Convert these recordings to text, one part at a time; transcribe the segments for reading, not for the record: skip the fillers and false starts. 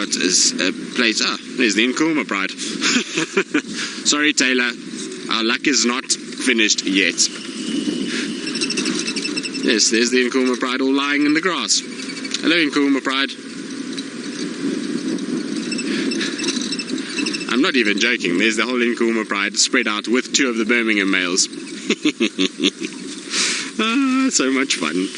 But is a place. There's the Nkuhuma Pride. Sorry, Taylor. Our luck is not finished yet. Yes, there's the Nkuhuma Pride all lying in the grass. Hello, Nkuhuma Pride. I'm not even joking. There's the whole Nkuhuma Pride spread out with 2 of the Birmingham males. So much fun.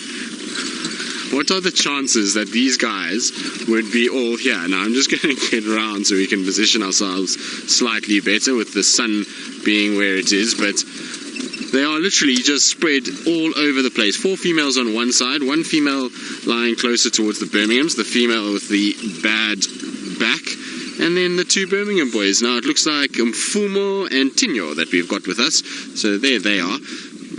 What are the chances that these guys would be all here? Now, I'm just going to get around so we can position ourselves slightly better with the sun being where it is, but they are literally just spread all over the place. 4 females on one side, 1 female lying closer towards the Birminghams, the female with the bad back, and then the 2 Birmingham boys. Now, it looks like Mfumo and Tinyo that we've got with us, so there they are.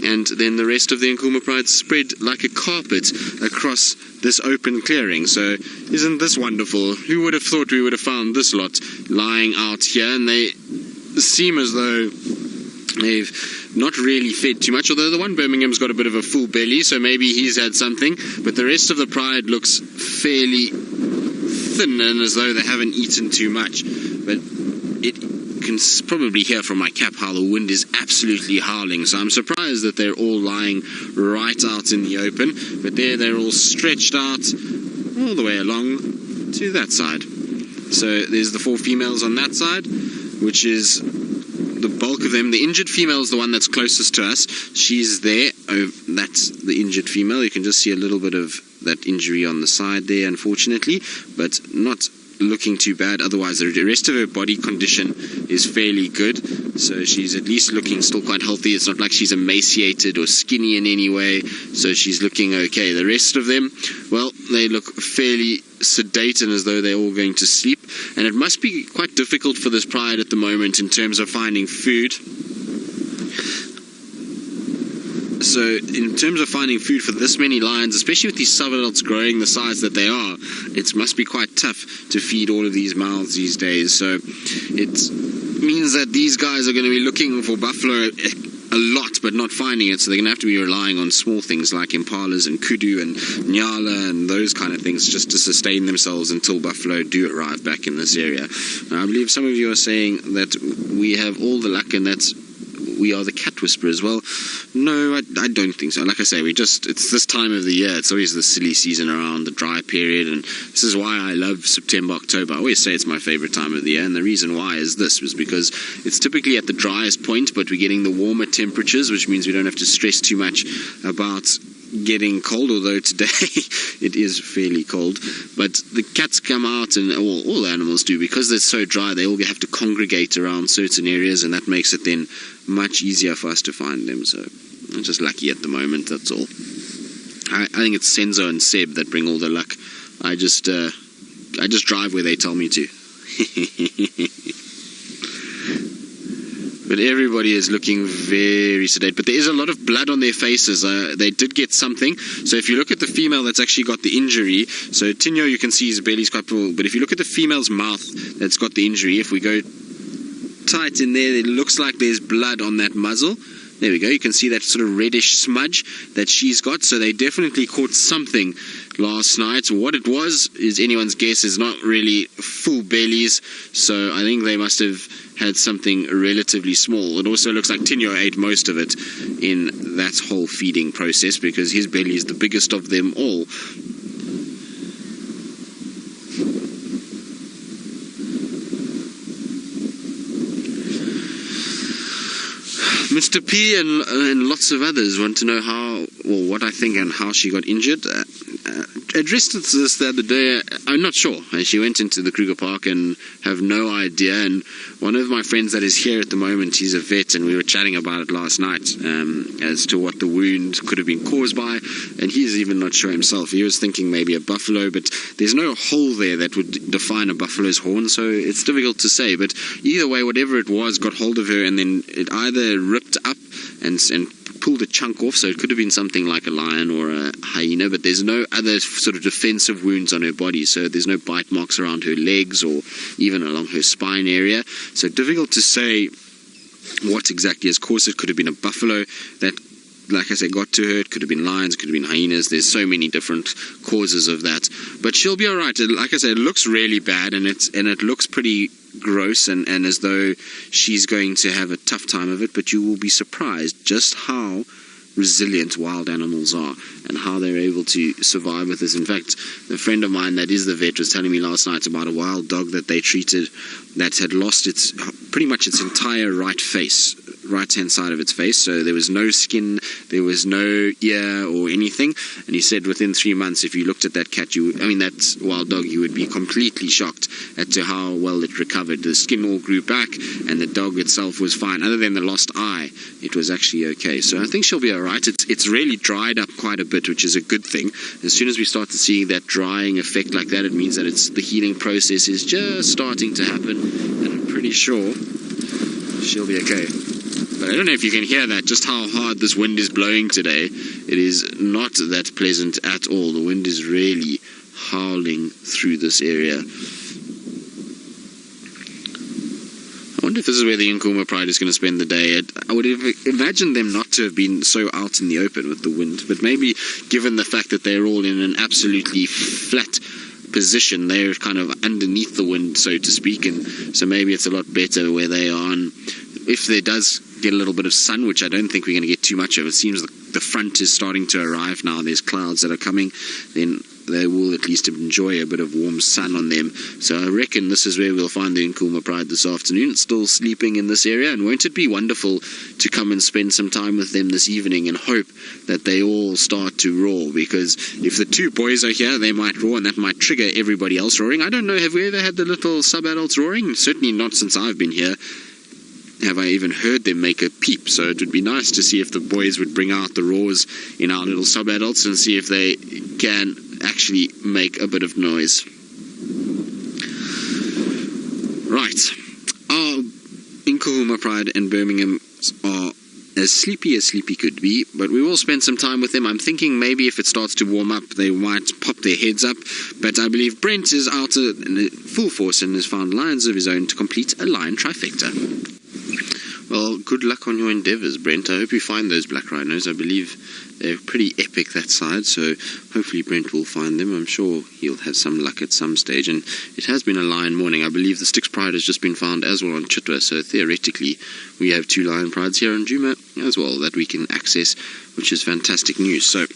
And then the rest of the Nkuhuma Pride spread like a carpet across this open clearing. So isn't this wonderful? Who would have thought we would have found this lot lying out here? And they seem as though they've not really fed too much, although the one Birmingham's got a bit of a full belly, so maybe he's had something. But the rest of the Pride looks fairly thin and as though they haven't eaten too much. But it can probably hear from my cap how the wind is absolutely howling, so I'm surprised that they're all lying right out in the open, but there they're all stretched out all the way along to that side. So there's the 4 females on that side, which is the bulk of them. The injured female is the one that's closest to us. She's there. Oh, that's the injured female. You can just see a little bit of that injury on the side there, unfortunately, but not looking too bad. Otherwise, the rest of her body condition is fairly good, so she's at least looking still quite healthy. It's not like she's emaciated or skinny in any way, so she's looking okay. The rest of them, well, they look fairly sedate and as though they're all going to sleep, and it must be quite difficult for this Pride at the moment in terms of finding food. So in terms of finding food for this many lions, especially with these sub-adults growing the size that they are, it must be quite tough to feed all of these mouths these days. So it means that these guys are going to be looking for buffalo a lot, but not finding it. So they're going to have to be relying on small things like impalas and kudu and nyala and those kind of things just to sustain themselves until buffalo do arrive back in this area. Now, I believe some of you are saying that we have all the luck and that we are the cat whisperers. Well, no, I don't think so. Like I say, it's this time of the year. It's always the silly season around the dry period, and this is why I love September, October. I always say it's my favorite time of the year, and the reason why is because it's typically at the driest point, but we're getting the warmer temperatures, which means we don't have to stress too much about getting cold, although today it is fairly cold. But the cats come out, and all animals do, because they're so dry. They all have to congregate around certain areas, and that makes it then much easier for us to find them. So I'm just lucky at the moment, that's all. I think it's Senzo and Seb that bring all the luck. I just drive where they tell me to. But everybody is looking very sedate. But there is a lot of blood on their faces. They did get something. So if you look at the female that's actually got the injury, so Tinyo, you can see his belly's quite full. But if you look at the female's mouth that's got the injury, if we go tight in there, it looks like there's blood on that muzzle. There we go. You can see that sort of reddish smudge that she's got. So they definitely caught something last night. What it was is anyone's guess. Is not really full bellies. So I think they must have had something relatively small. It also looks like Tinyo ate most of it in that whole feeding process because his belly is the biggest of them all. Mr. P and lots of others want to know what I think and how she got injured. Addressed this the other day. I'm not sure. She went into the Kruger Park and have no idea. And one of my friends that is here at the moment, he's a vet, and we were chatting about it last night as to what the wound could have been caused by. And he's even not sure himself. He was thinking maybe a buffalo, but there's no hole there that would define a buffalo's horn, so it's difficult to say. But either way, whatever it was got hold of her, and then it either ripped up and pulled a chunk off, so it could have been something like a lion or a hyena, but there's no other sort of defensive wounds on her body, so there's no bite marks around her legs or even along her spine area, so difficult to say what exactly has caused it. Could have been a buffalo that like I said, got to her. It could have been lions, it could have been hyenas. There's so many different causes of that. But she'll be alright. Like I said, it looks really bad, and it looks pretty gross and as though she's going to have a tough time of it. But you will be surprised just how resilient wild animals are and how they're able to survive with this. In fact, a friend of mine that is the vet was telling me last night about a wild dog that they treated that had lost pretty much its entire right-hand side of its face, so there was no skin, there was no ear or anything. And he said within 3 months, if you looked at that that wild dog, you would be completely shocked as to how well it recovered. The skin all grew back and the dog itself was fine. Other than the lost eye, it was actually okay. So I think she'll be alright. It's really dried up quite a bit, which is a good thing. As soon as we start to see that drying effect like that, it means that the healing process is just starting to happen, and I'm pretty sure she'll be okay. But I don't know if you can hear that, just how hard this wind is blowing today. It is not that pleasant at all. The wind is really howling through this area. I wonder if this is where the Nkuhuma Pride is going to spend the day. I would imagine them not to have been so out in the open with the wind, but maybe given the fact that they're all in an absolutely flat position, they're kind of underneath the wind, so to speak, and so maybe it's a lot better where they are. And if there does get a little bit of sun, which I don't think we're going to get too much of, it seems the front is starting to arrive now, there's clouds that are coming, then they will at least enjoy a bit of warm sun on them. So I reckon this is where we'll find the Nkuhuma Pride this afternoon. It's still sleeping in this area, and won't it be wonderful to come and spend some time with them this evening and hope that they all start to roar, because if the two boys are here, they might roar and that might trigger everybody else roaring. I don't know, have we ever had the little sub-adults roaring? Certainly not since I've been here have I even heard them make a peep, so it would be nice to see if the boys would bring out the roars in our little sub-adults and see if they can actually make a bit of noise. Right, our Nkuhuma Pride and Birmingham are as sleepy could be, but we will spend some time with them. I'm thinking maybe if it starts to warm up, they might pop their heads up, but I believe Brent is out in full force and has found lions of his own to complete a lion trifecta. Well, good luck on your endeavours, Brent. I hope you find those black rhinos. I believe they're pretty epic that side, so hopefully Brent will find them. I'm sure he'll have some luck at some stage, and it has been a lion morning. I believe the Styx Pride has just been found as well on Chitwa, so theoretically we have 2 lion prides here on Djuma as well that we can access, which is fantastic news. So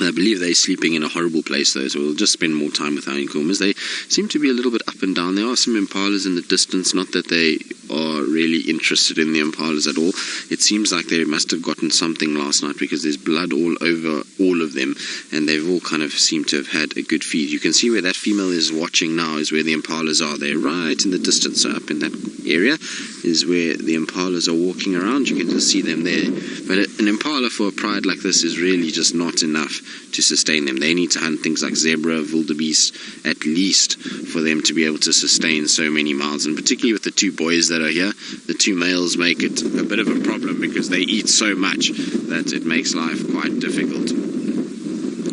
I believe they're sleeping in a horrible place though, so we'll just spend more time with our Nkuhumas. They seem to be a little bit up and down. There are some impalas in the distance, not that they are really interested in the impalas at all. It seems like they must have gotten something last night, because there's blood all over all of them, and they've all kind of seemed to have had a good feed. You can see where that female is watching now is where the impalas are. They're right in the distance, so up in that area is where the impalas are walking around. You can just see them there. But an impala for a pride like this is really just not enough to sustain them. They need to hunt things like zebra, wildebeest, at least, for them to be able to sustain so many miles. And particularly with the 2 boys that are here, the 2 males make it a bit of a problem, because they eat so much that it makes life quite difficult.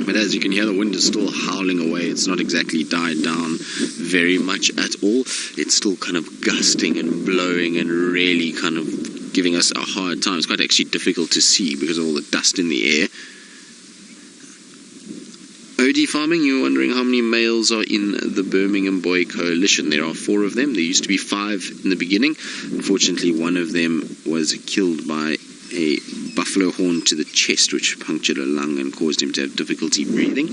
But as you can hear, the wind is still howling away. It's not exactly died down very much at all. It's still kind of gusting and blowing and really kind of giving us a hard time. It's quite actually difficult to see because of all the dust in the air. OD farming, you're wondering how many males are in the Birmingham Boy Coalition. There are 4 of them. There used to be 5 in the beginning. Unfortunately, one of them was killed by a buffalo horn to the chest, which punctured a lung and caused him to have difficulty breathing,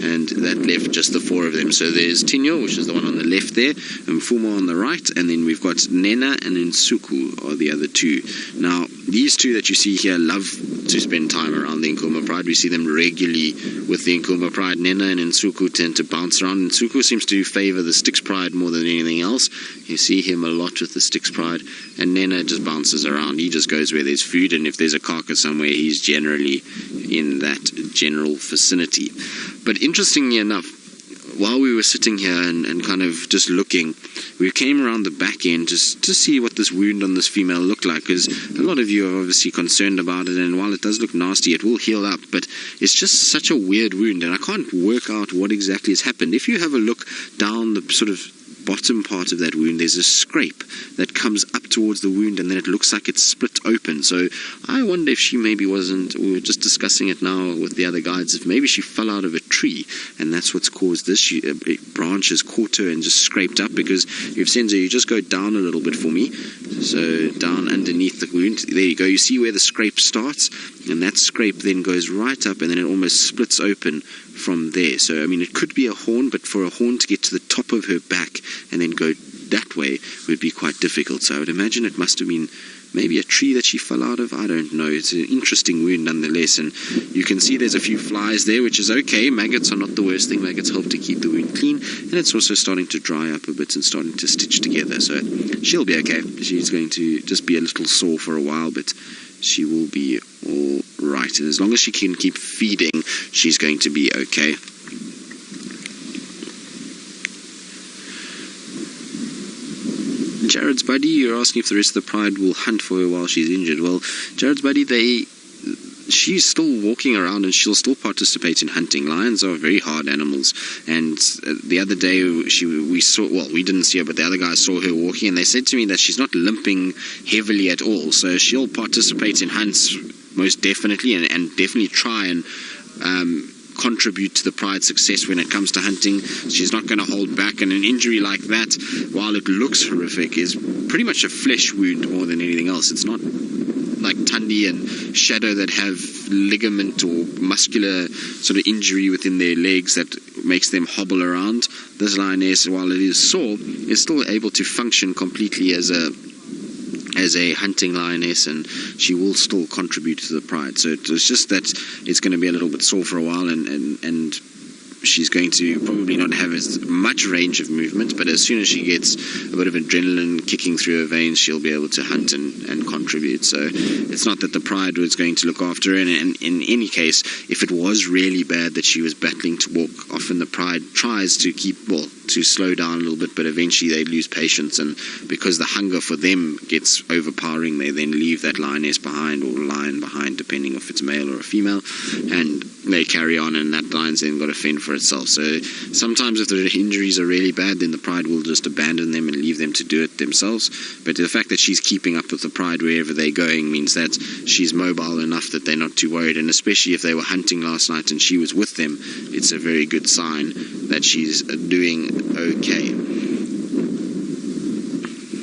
and that left just the 4 of them. So there's Tinyo, which is the one on the left there, and Mfumo on the right, and then we've got Nena and Nsuku are the other 2. Now, these 2 that you see here love to spend time around the Nkuhuma Pride. We see them regularly with the Nkuhuma Pride. Nena and Nsuku tend to bounce around. Nsuku seems to favour the Styx Pride more than anything else. You see him a lot with the Styx Pride, and Nena just bounces around. He just goes where there's food, and if there's a carcass somewhere, he's generally in that general vicinity. But interestingly enough, while we were sitting here and kind of just looking, we came around the back end just to see what this wound on this female looked like, because a lot of you are obviously concerned about it, and while it does look nasty, it will heal up, but it's just such a weird wound, and I can't work out what exactly has happened. If you have a look down the sort of bottom part of that wound, there's a scrape that comes up towards the wound, and then it looks like it's split open. So I wonder if she maybe wasn't, we were just discussing it now with the other guides, if maybe she fell out of a tree and that's what's caused this. A branch has caught her and just scraped up, because if Senzo, you just go down a little bit for me, so down underneath the wound, there you go, you see where the scrape starts, and that scrape then goes right up and then it almost splits open from there. So I mean, it could be a horn, but for a horn to get to the top of her back and then go that way would be quite difficult. So I would imagine it must have been maybe a tree that she fell out of. I don't know. It's an interesting wound nonetheless, and you can see there's a few flies there, which is okay. Maggots are not the worst thing. Maggots help to keep the wound clean, and it's also starting to dry up a bit and starting to stitch together, so she'll be okay. She's going to just be a little sore for a while, but she will be all right, and as long as she can keep feeding, she's going to be okay. Jared's buddy, you're asking if the rest of the pride will hunt for her while she's injured. Well, Jared's buddy, she's still walking around and she'll still participate in hunting. Lions are very hard animals, and the other day we saw, well, we didn't see her, but the other guys saw her walking, and they said to me that she's not limping heavily at all, so she'll participate in hunts most definitely, and definitely try and contribute to the pride's success when it comes to hunting. She's not going to hold back, and an injury like that, while it looks horrific, is pretty much a flesh wound more than anything else. It's not like Tundi and Shadow that have ligament or muscular sort of injury within their legs that makes them hobble around. This lioness, while it is sore, is still able to function completely as a hunting lioness, and she will still contribute to the pride. So it's just that it's going to be a little bit sore for a while, and she's going to probably not have as much range of movement, but as soon as she gets a bit of adrenaline kicking through her veins, she'll be able to hunt and contribute. So it's not that the pride was going to look after her, and in any case, if it was really bad that she was battling to walk, often the pride tries to to slow down a little bit, but eventually they lose patience, and because the hunger for them gets overpowering, they then leave that lioness behind, or lion behind, depending if it's male or a female, and they carry on, and that lion's then got to fend for itself. So sometimes if the injuries are really bad, then the pride will just abandon them and leave them to do it themselves. But the fact that she's keeping up with the pride wherever they're going means that she's mobile enough that they're not too worried, and especially if they were hunting last night and she was with them, it's a very good sign that she's doing okay.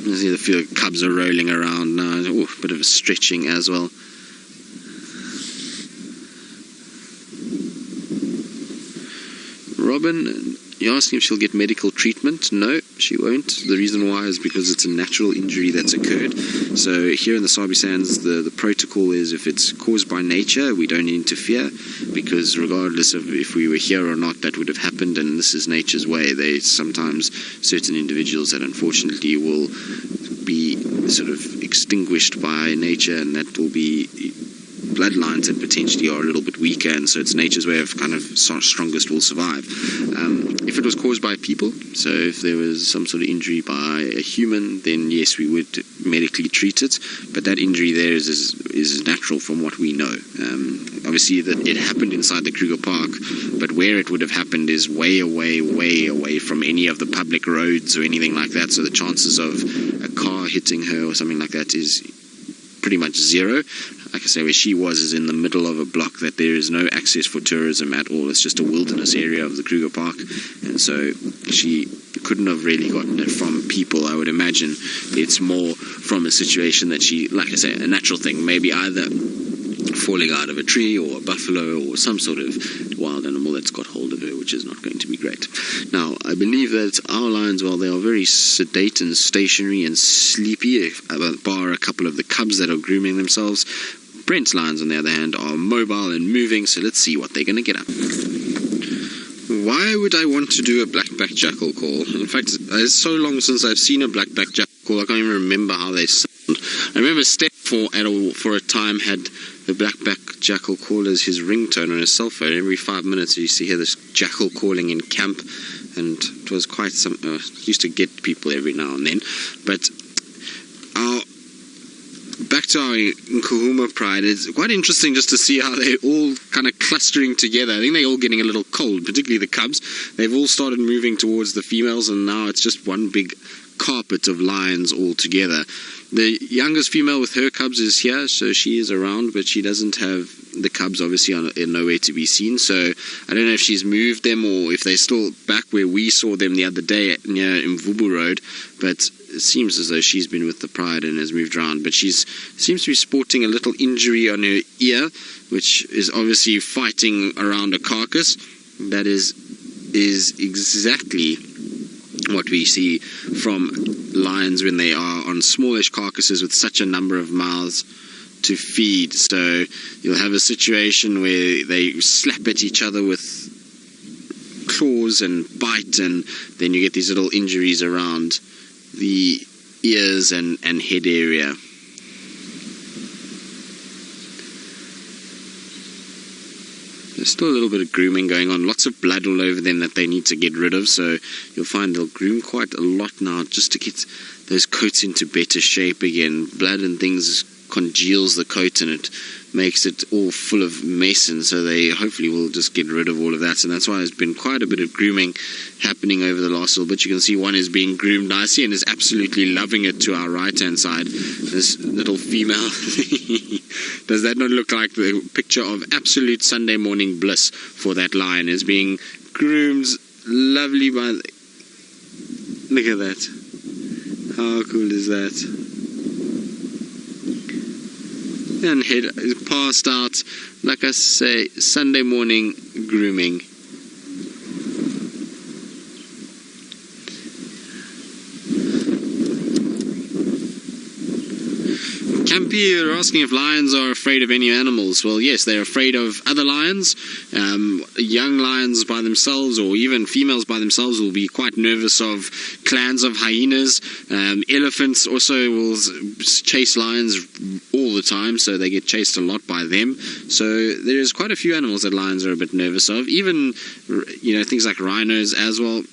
You see the few cubs are rolling around now. Oh, a bit of a stretching as well. Robin, you're asking if she'll get medical treatment. No, she won't. The reason why is because it's a natural injury that's occurred. So here in the Sabi Sands, the protocol is if it's caused by nature, we don't interfere, because regardless of if we were here or not, that would have happened, and this is nature's way. Sometimes certain individuals that unfortunately will be sort of extinguished by nature, and that will be bloodlines that potentially are a little bit weaker, and so it's nature's way of kind of strongest will survive. If it was caused by people, so if there was some sort of injury by a human, then yes, we would medically treat it, but that injury there is natural from what we know. Obviously that it happened inside the Kruger Park, but where it would have happened is way away from any of the public roads or anything like that, so the chances of a car hitting her or something like that is pretty much zero. Like I say, where she was is in the middle of a block that there is no access for tourism at all. It's just a wilderness area of the Kruger Park, and so she couldn't have really gotten it from people. I would imagine it's more from a situation that she, like I say, a natural thing, maybe either falling out of a tree or a buffalo or some sort of wild animal that's got hold of her, which is not going to be great. Now, I believe that our lions, while they are very sedate and stationary and sleepy, bar a couple of the cubs that are grooming themselves, Brent's lions, on the other hand, are mobile and moving, so let's see what they're going to get up. Why would I want to do a black-backed jackal call? In fact, it's so long since I've seen a black-backed jackal call, I can't even remember how they sound. I remember Steph for a time had the black-backed jackal call as his ringtone on his cell phone. Every 5 minutes you used to hear this jackal calling in camp, and it was quite some... used to get people every now and then. But our back to our Nkuhuma Pride, it's quite interesting just to see how they're all kind of clustering together. I think they're all getting a little cold, particularly the cubs. They've all started moving towards the females, and now it's just one big carpet of lions all together. The youngest female with her cubs is here, so she is around, but she doesn't have the cubs obviously nowhere to be seen. So I don't know if she's moved them or if they're still back where we saw them the other day near Mvubu Road, but it seems as though she's been with the Pride and has moved around. But she seems to be sporting a little injury on her ear, which is obviously fighting around a carcass. That is exactly what we see from lions when they are on smallish carcasses with such a number of mouths to feed. So you'll have a situation where they slap at each other with claws and bite, and then you get these little injuries around the ears and head area. There's still a little bit of grooming going on, lots of blood all over them that they need to get rid of, so you'll find they'll groom quite a lot now just to get those coats into better shape again. Blood and things congeals the coat and it makes it all full of mess, and so they hopefully will just get rid of all of that, and that's why there's been quite a bit of grooming happening over the last little bit. You can see one is being groomed nicely and is absolutely loving it to our right hand side, this little female. Does that not look like the picture of absolute Sunday morning bliss for that lion? Is being groomed lovely by look at that. How cool is that? And head is passed out, like I say, Sunday morning grooming. Campy, you're asking if lions are afraid of any animals. Well, yes, they're afraid of other lions. Young lions by themselves, or even females by themselves, will be quite nervous of clans of hyenas. Elephants also will chase lions all the time, so they get chased a lot by them. So there's quite a few animals that lions are a bit nervous of. Even, things like rhinos as well.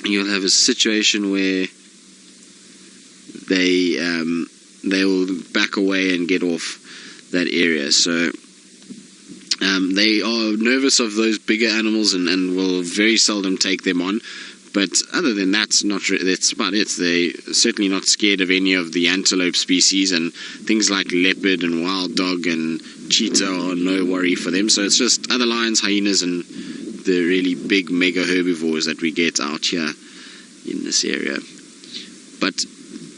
You'll have a situation where they will back away and get off that area. So they are nervous of those bigger animals and will very seldom take them on. But other than that, that's about it. They're certainly not scared of any of the antelope species, and things like leopard and wild dog and cheetah are no worry for them. So it's just other lions, hyenas, and the really big mega herbivores that we get out here in this area. But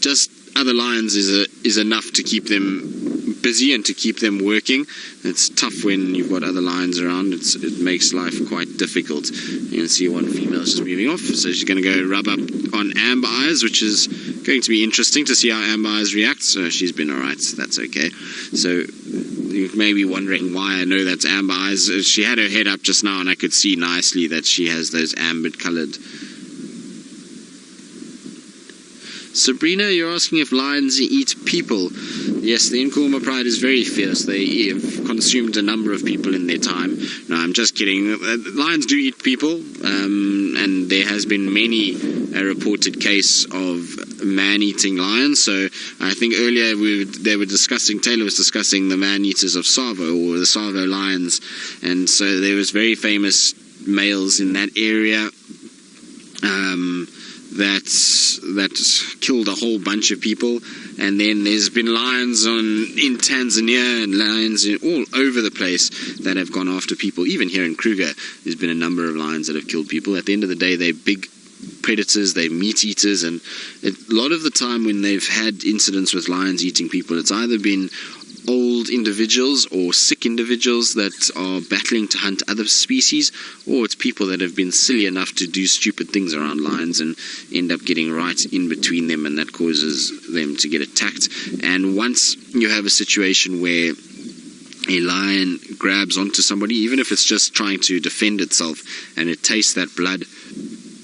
just other lions is enough to keep them busy and to keep them working. It's tough when you've got other lions around. It makes life quite difficult. You can see one female is just moving off, so she's going to go rub up on Amber Eyes, which is going to be interesting to see how Amber Eyes reacts. So she's been alright, so that's okay. So you may be wondering why I know that's Amber Eyes. She had her head up just now and I could see nicely that she has those amber coloured. Sabrina, you're asking if lions eat people. Yes, the Nkuhuma Pride is very fierce. They have consumed a number of people in their time. No, I'm just kidding. Lions do eat people, and there has been many a reported case of man-eating lions. So I think earlier Taylor was discussing the man-eaters of Savo, or the Savo lions, and so there was very famous males in that area that killed a whole bunch of people. And then there's been lions in Tanzania and lions all over the place that have gone after people. Even here in Kruger, there's been a number of lions that have killed people. At the end of the day, they're big predators, they're meat eaters, and a lot of the time when they've had incidents with lions eating people, it's either been old individuals or sick individuals that are battling to hunt other species, or it's people that have been silly enough to do stupid things around lions and end up getting right in between them, and that causes them to get attacked. And once you have a situation where a lion grabs onto somebody, even if it's just trying to defend itself, and it tastes that blood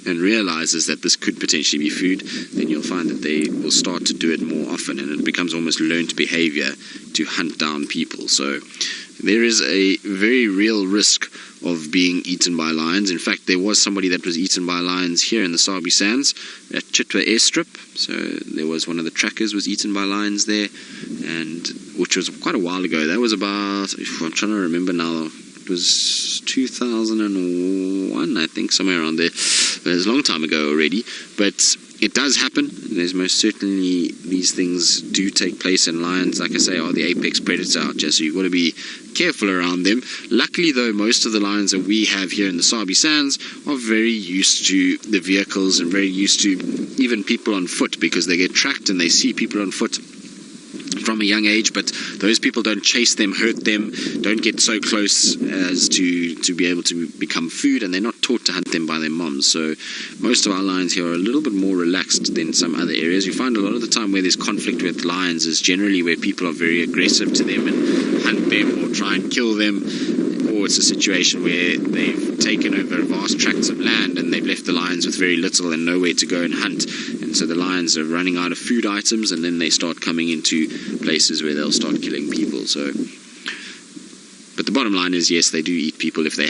and realizes that this could potentially be food, then you'll find that they will start to do it more often, and it becomes almost learned behavior to hunt down people. So there is a very real risk of being eaten by lions. In fact, there was somebody that was eaten by lions here in the Sabi Sands at Chitwa airstrip. So there was one of the trackers was eaten by lions there, and which was quite a while ago. That was about, I'm trying to remember now, it was 2001, I think, somewhere around there. It was a long time ago already, but it does happen. There's most certainly, these things do take place, and lions, like I say, are the apex predator out there, so you've got to be careful around them. Luckily though, most of the lions that we have here in the Sabi Sands are very used to the vehicles and very used to even people on foot, because they get tracked and they see people on foot from a young age, but those people don't chase them, hurt them, don't get so close as to be able to become food, and they're not taught to hunt them by their moms. So most of our lions here are a little bit more relaxed than some other areas. You find a lot of the time where there's conflict with lions is generally where people are very aggressive to them and hunt them or try and kill them, or it's a situation where they've taken over vast tracts of land and they've left the lions with very little and nowhere to go and hunt, and so the lions are running out of food items, and then they start coming into places where they'll start killing people. So, but the bottom line is, yes, they do eat people if they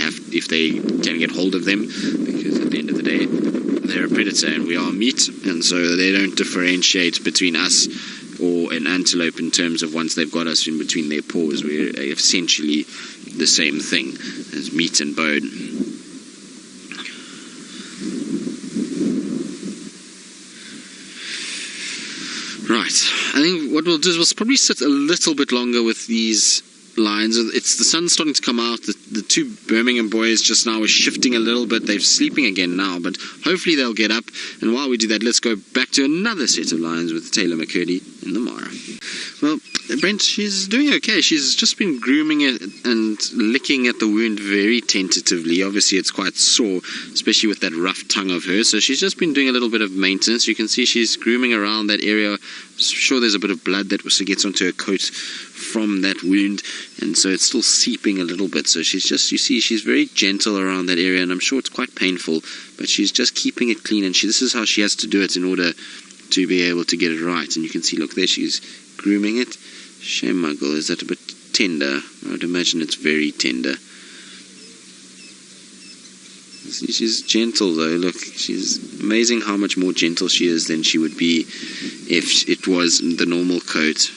can get hold of them, because at the end of the day, they're a predator and we are meat, and so they don't differentiate between us or an antelope in terms of once they've got us in between their paws. We're essentially the same thing as meat and bone. Right, I think what we'll do is we'll probably sit a little bit longer with these lions. It's the sun's starting to come out. The two Birmingham boys just now are shifting a little bit. They're sleeping again now, but hopefully they'll get up. And while we do that, let's go back to another set of lions with Taylor McCurdy in the Mara. Well, Brent, she's doing okay. She's just been grooming it and licking at the wound very tentatively. Obviously, it's quite sore, especially with that rough tongue of hers. So she's just been doing a little bit of maintenance. You can see she's grooming around that area. I'm sure there's a bit of blood that also gets onto her coat from that wound, and so it's still seeping a little bit. So she's just, you see, she's very gentle around that area, and I'm sure it's quite painful, but she's just keeping it clean, and this is how she has to do it in order to be able to get it right. And you can see, look there, she's grooming it. Shame, my girl, is that a bit tender? I would imagine it's very tender. See, she's gentle though. Look, she's amazing how much more gentle she is than she would be if it was the normal coat.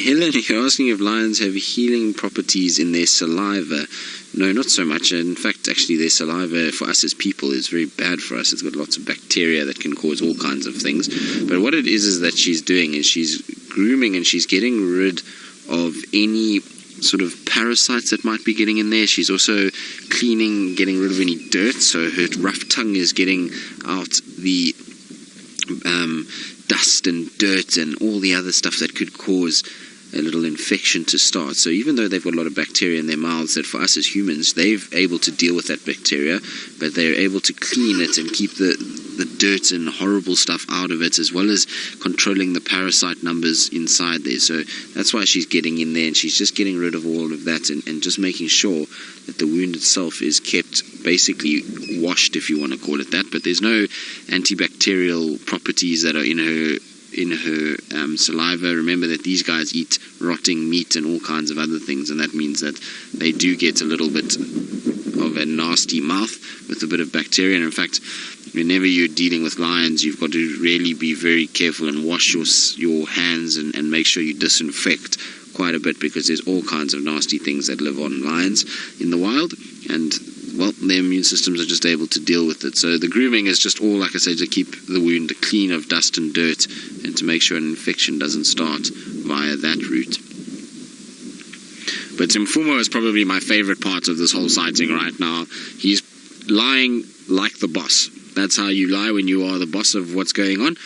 Helen, you're asking if lions have healing properties in their saliva. No, not so much. In fact, actually, their saliva for us as people is very bad for us. It's got lots of bacteria that can cause all kinds of things. But what it is that she's doing is she's grooming and she's getting rid of any sort of parasites that might be getting in there. She's also cleaning, getting rid of any dirt. So her rough tongue is getting out the dust and dirt and all the other stuff that could cause a little infection to start. So even though they've got a lot of bacteria in their mouths that for us as humans, they're able to deal with that bacteria, but they're able to clean it and keep the dirt and horrible stuff out of it, as well as controlling the parasite numbers inside there. So that's why she's getting in there, and she's just getting rid of all of that and just making sure that the wound itself is kept basically washed, if you want to call it that. But there's no antibacterial properties that are in her saliva. Remember that these guys eat rotting meat and all kinds of other things, and that means that they do get a little bit of a nasty mouth with a bit of bacteria. And in fact, whenever you're dealing with lions, you've got to really be very careful and wash your hands and make sure you disinfect quite a bit, because there's all kinds of nasty things that live on lions in the wild, and well, their immune systems are just able to deal with it. So the grooming is just all, like I say, to keep the wound clean of dust and dirt and to make sure an infection doesn't start via that route. But Mfumo is probably my favorite part of this whole sighting right now. He's lying like the boss. That's how you lie when you are the boss of what's going on.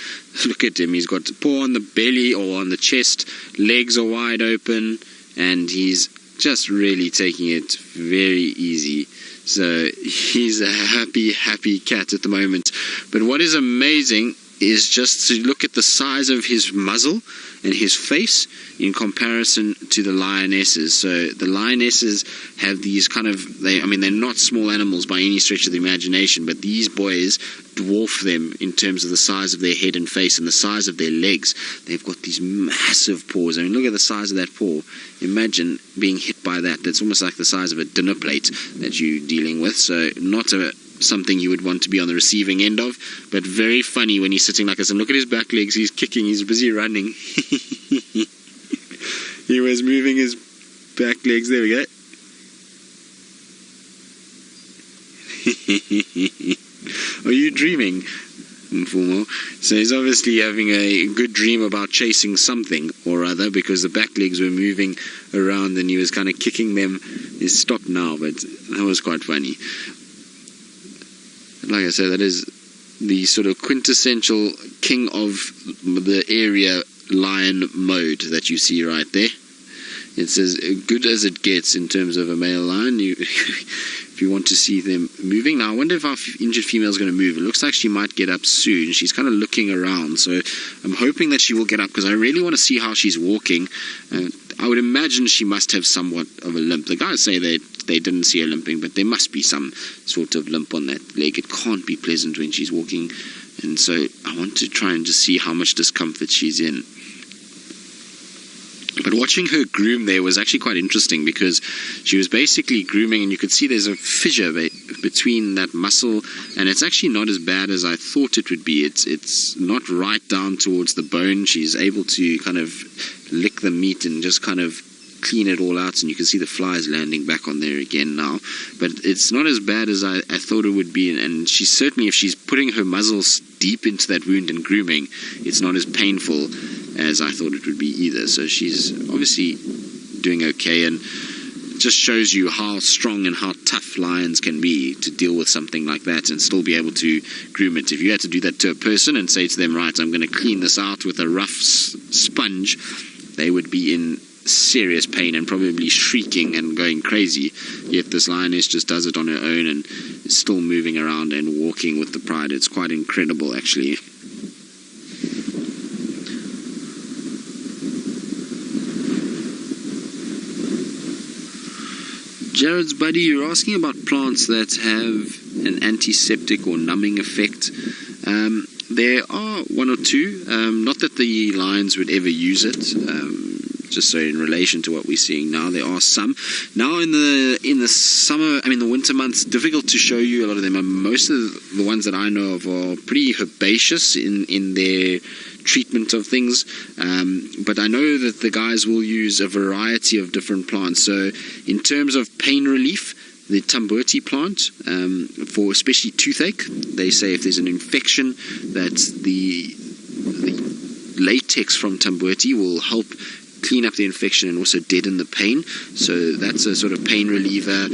Look at him. He's got a paw on the belly or on the chest. Legs are wide open. And he's just really taking it very easy. So he's a happy, happy cat at the moment. But what is amazing is just to look at the size of his muzzle and his face in comparison to the lionesses. So the lionesses have these kind of, they're not small animals by any stretch of the imagination, but these boys dwarf them in terms of the size of their head and face and the size of their legs. They've got these massive paws. I mean, look at the size of that paw. Imagine being hit by that. That's almost like the size of a dinner plate that you're dealing with. So not something you would want to be on the receiving end of, but very funny when he's sitting like this. And look at his back legs. He's kicking. He's busy running. He was moving his back legs. There we go. Are you dreaming, Mfumo? So he's obviously having a good dream about chasing something or other, because the back legs were moving around and he was kind of kicking them. He's stopped now, but that was quite funny. Like I said, that is the sort of quintessential king of the area lion mode that you see right there. It's as good as it gets in terms of a male lion. If you want to see them moving. Now, I wonder if our injured female is going to move. It looks like she might get up soon. She's kind of looking around, so I'm hoping that she will get up, because I really want to see how she's walking. I would imagine she must have somewhat of a limp. The guys say they didn't see her limping, but there must be some sort of limp on that leg. It can't be pleasant when she's walking, and so I want to try and just see how much discomfort she's in. But watching her groom there was actually quite interesting, because she was basically grooming, and you could see there's a fissure between that muscle, and it's actually not as bad as I thought it would be. It's not right down towards the bone. She's able to kind of lick the meat and just kind of clean it all out, and you can see the flies landing back on there again now. But it's not as bad as I thought it would be, and she's certainly, if she's putting her muzzles deep into that wound and grooming, it's not as painful as I thought it would be either. So she's obviously doing okay, and just shows you how strong and how tough lions can be to deal with something like that and still be able to groom it. If you had to do that to a person and say to them, right, I'm going to clean this out with a rough sponge, they would be in serious pain and probably shrieking and going crazy. Yet this lioness just does it on her own and is still moving around and walking with the pride. It's quite incredible, actually. Jared's buddy, you're asking about plants that have an antiseptic or numbing effect. There are one or two, not that the lions would ever use it, just so in relation to what we're seeing now, there are some. Now in the summer, the winter months, difficult to show you a lot of them. Most of the ones that I know of are pretty herbaceous in their treatment of things, but I know that the guys will use a variety of different plants. So in terms of pain relief, the Tambuti plant, for especially toothache, they say if there's an infection, that the latex from Tambuti will help clean up the infection and also deaden the pain. So that's a sort of pain reliever.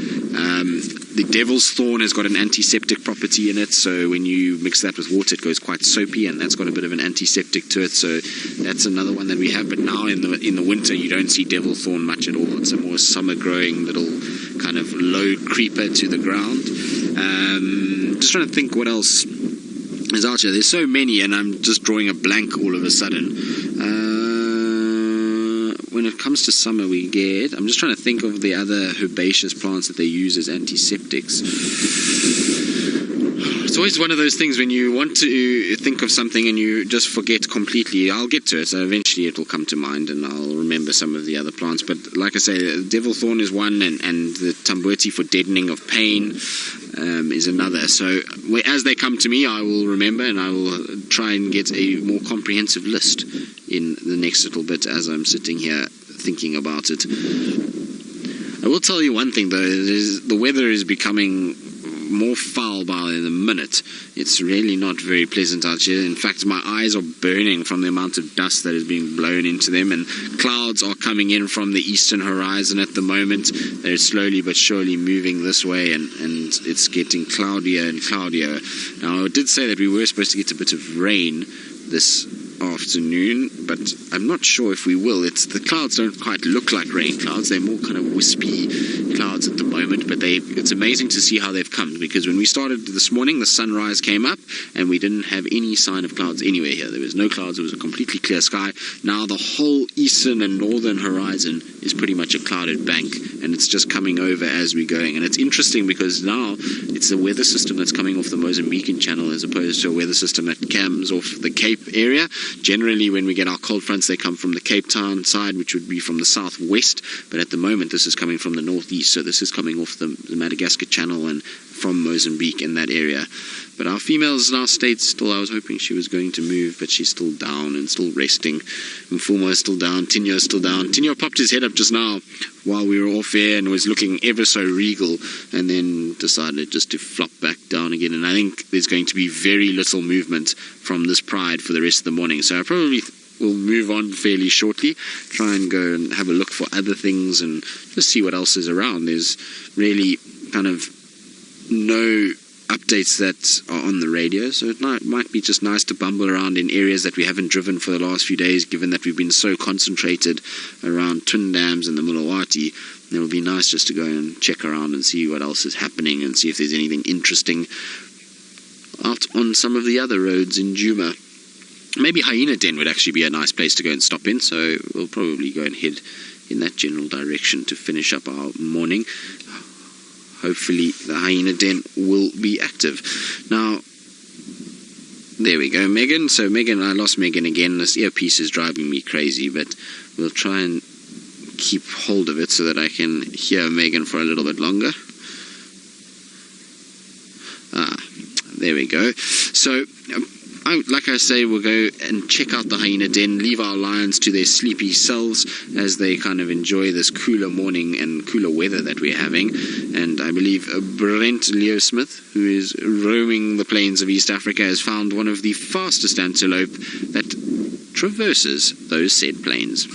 The devil's thorn has got an antiseptic property in it, so when you mix that with water, it goes quite soapy, and that's got a bit of an antiseptic to it. So that's another one that we have. But now in the winter, you don't see devil thorn much at all. It's a more summer growing little kind of low creeper to the ground. Just trying to think what else is out here. There's so many, and I'm just drawing a blank all of a sudden. When it comes to summer, I'm just trying to think of the other herbaceous plants that they use as antiseptics. It's always one of those things when you want to think of something and you just forget completely. I'll get to it, so eventually it will come to mind and I'll remember some of the other plants. But like I say, devil thorn is one, and the Tambuti for deadening of pain is another. So as they come to me, I will remember, and I will try and get a more comprehensive list in the next little bit as I'm sitting here thinking about it. I will tell you one thing though, the weather is becoming more foul by the minute. It's really not very pleasant out here. In fact, my eyes are burning from the amount of dust that is being blown into them, and clouds are coming in from the eastern horizon at the moment. They're slowly but surely moving this way, and it's getting cloudier and cloudier. Now, I did say that we were supposed to get a bit of rain this afternoon, but I'm not sure if we will. The clouds don't quite look like rain clouds. They're more kind of wispy clouds at the moment, but it's amazing to see how they've come, because when we started this morning, the sunrise came up and we didn't have any sign of clouds anywhere here. There was no clouds. It was a completely clear sky. Now the whole eastern and northern horizon is pretty much a clouded bank, and it's just coming over as we're going. And it's interesting because now it's a weather system that's coming off the Mozambican channel as opposed to a weather system that comes off the Cape area. Generally, when we get our cold fronts, they come from the Cape Town side, which would be from the southwest, but at the moment this is coming from the northeast, so this is coming off the Madagascar channel and from Mozambique in that area. But our female's now stayed still. I was hoping she was going to move, but she's still down and still resting. Mfumo is still down. Tinyo is still down. Tinyo popped his head up just now while we were off air and was looking ever so regal, and then decided just to flop back down again. And I think there's going to be very little movement from this pride for the rest of the morning. So I probably will move on fairly shortly, try and go and have a look for other things and just see what else is around. There's really kind of no updates that are on the radio, so it might be just nice to bumble around in areas that we haven't driven for the last few days, given that we've been so concentrated around Twin Dams and the Mulawati. It will be nice just to go and check around and see what else is happening and see if there's anything interesting out on some of the other roads in Djuma. Maybe Hyena Den would actually be a nice place to go and stop in, so we'll probably go and head in that general direction to finish up our morning. Hopefully the Hyena Den will be active. Now, there we go, Megan. So Megan, I lost Megan again. This earpiece is driving me crazy, but we'll try and keep hold of it so that I can hear Megan for a little bit longer. There we go. So, like I say, we'll go and check out the Hyena Den, leave our lions to their sleepy selves as they kind of enjoy this cooler morning and cooler weather that we're having. And I believe Brent Leo Smith, who is roaming the plains of East Africa, has found one of the fastest antelope that traverses those said plains.